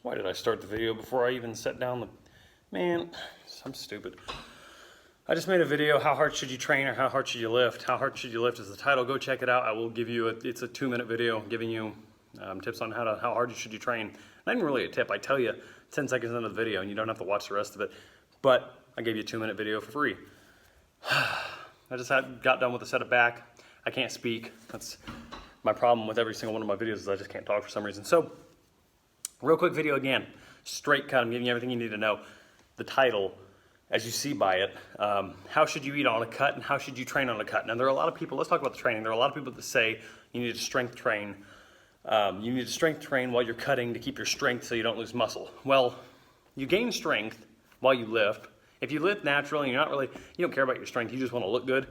Why did I start the video before I even set down the... Man, I'm stupid. I just made a video, how hard should you train or how hard should you lift? How hard should you lift is the title. Go check it out. I will give you, it's a 2-minute video giving you tips on how hard should you train. Not even really a tip, I tell you 10 seconds into the video and you don't have to watch the rest of it. But I gave you a 2-minute video for free. I just got done with a set of back. I can't speak. That's my problem with every single one of my videos is I just can't talk for some reason. So, real quick video again. Straight cut, I'm giving you everything you need to know. The title, as you see by it, how should you eat on a cut and how should you train on a cut? Now there are a lot of people, let's talk about the training. There are a lot of people that say you need to strength train. You need to strength train while you're cutting to keep your strength so you don't lose muscle. Well, you gain strength while you lift. If you lift naturally and you don't care about your strength, you just want to look good,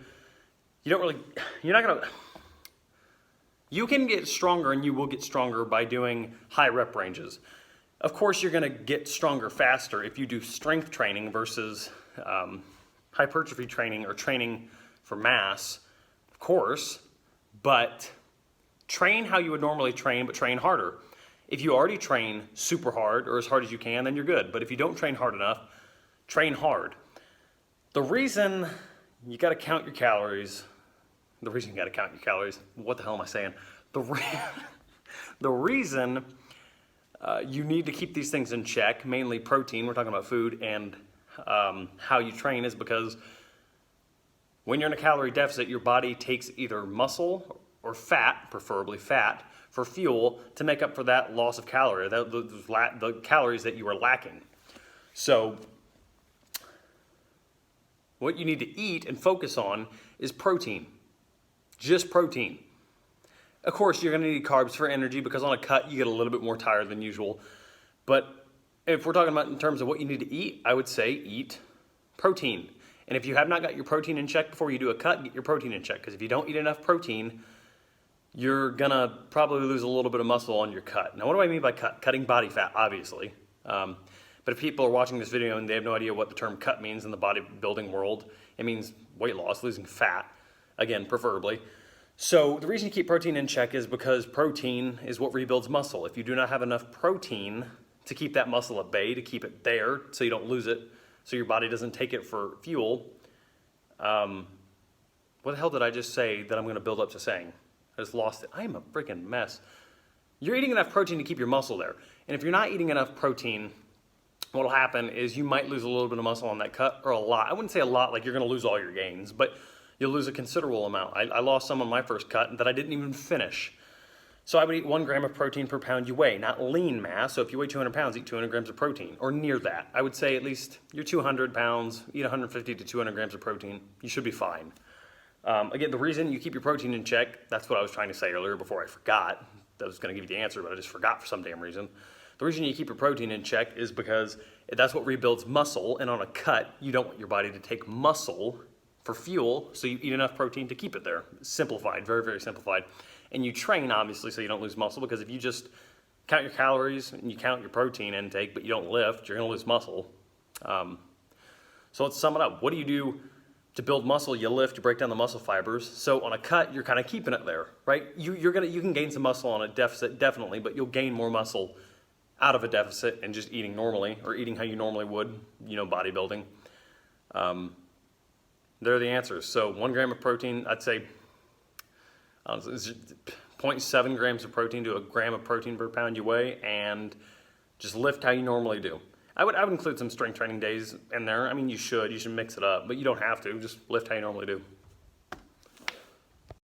you can get stronger and you will get stronger by doing high rep ranges. Of course, you're gonna get stronger faster if you do strength training versus hypertrophy training or training for mass, of course, but train how you would normally train, but train harder. If you already train super hard or as hard as you can, then you're good. But if you don't train hard enough, train hard. The reason you gotta count your calories, what the hell am I saying? The reason you need to keep these things in check, mainly protein, we're talking about food, and how you train is because when you're in a calorie deficit, your body takes either muscle or fat, preferably fat, for fuel to make up for that loss of calorie, the calories that you are lacking. So what you need to eat and focus on is protein, just protein. Of course, you're gonna need carbs for energy because on a cut, you get a little bit more tired than usual. But if we're talking about in terms of what you need to eat, I would say eat protein. And if you have not got your protein in check before you do a cut, get your protein in check. Because if you don't eat enough protein, you're gonna probably lose a little bit of muscle on your cut. Now, what do I mean by cut? Cutting body fat, obviously. But if people are watching this video and they have no idea what the term cut means in the bodybuilding world, it means weight loss, losing fat, again, preferably. So the reason you keep protein in check is because protein is what rebuilds muscle. If you do not have enough protein to keep that muscle at bay, to keep it there so you don't lose it, so your body doesn't take it for fuel, what the hell did I just say that I'm going to build up to saying? I just lost it. I am a freaking mess. You're eating enough protein to keep your muscle there. And if you're not eating enough protein, what will happen is you might lose a little bit of muscle on that cut, or a lot. I wouldn't say a lot, like you're going to lose all your gains, but you'll lose a considerable amount. I lost some on my first cut that I didn't even finish. So I would eat 1 gram of protein per pound you weigh, not lean mass. So if you weigh 200 pounds, eat 200 grams of protein, or near that. I would say at least you're 200 pounds, eat 150 to 200 grams of protein. You should be fine. Again, the reason you keep your protein in check, that's what I was trying to say earlier before I forgot. I was gonna give you the answer, but I just forgot for some damn reason. The reason you keep your protein in check is because that's what rebuilds muscle, and on a cut, you don't want your body to take muscle for fuel, so you eat enough protein to keep it there. Simplified, very, very simplified. And you train, obviously, so you don't lose muscle, because if you just count your calories and you count your protein intake, but you don't lift, you're gonna lose muscle. So let's sum it up. What do you do to build muscle? You lift, you break down the muscle fibers. So on a cut, you're kind of keeping it there, right? You can gain some muscle on a deficit, definitely, but you'll gain more muscle out of a deficit and just eating normally, or eating how you normally would, bodybuilding. There are the answers. So 1 gram of protein, I'd say, it's 0.7 grams of protein to 1 gram of protein per pound you weigh, and just lift how you normally do. I would include some strength training days in there. I mean, you should mix it up, but you don't have to. Just lift how you normally do.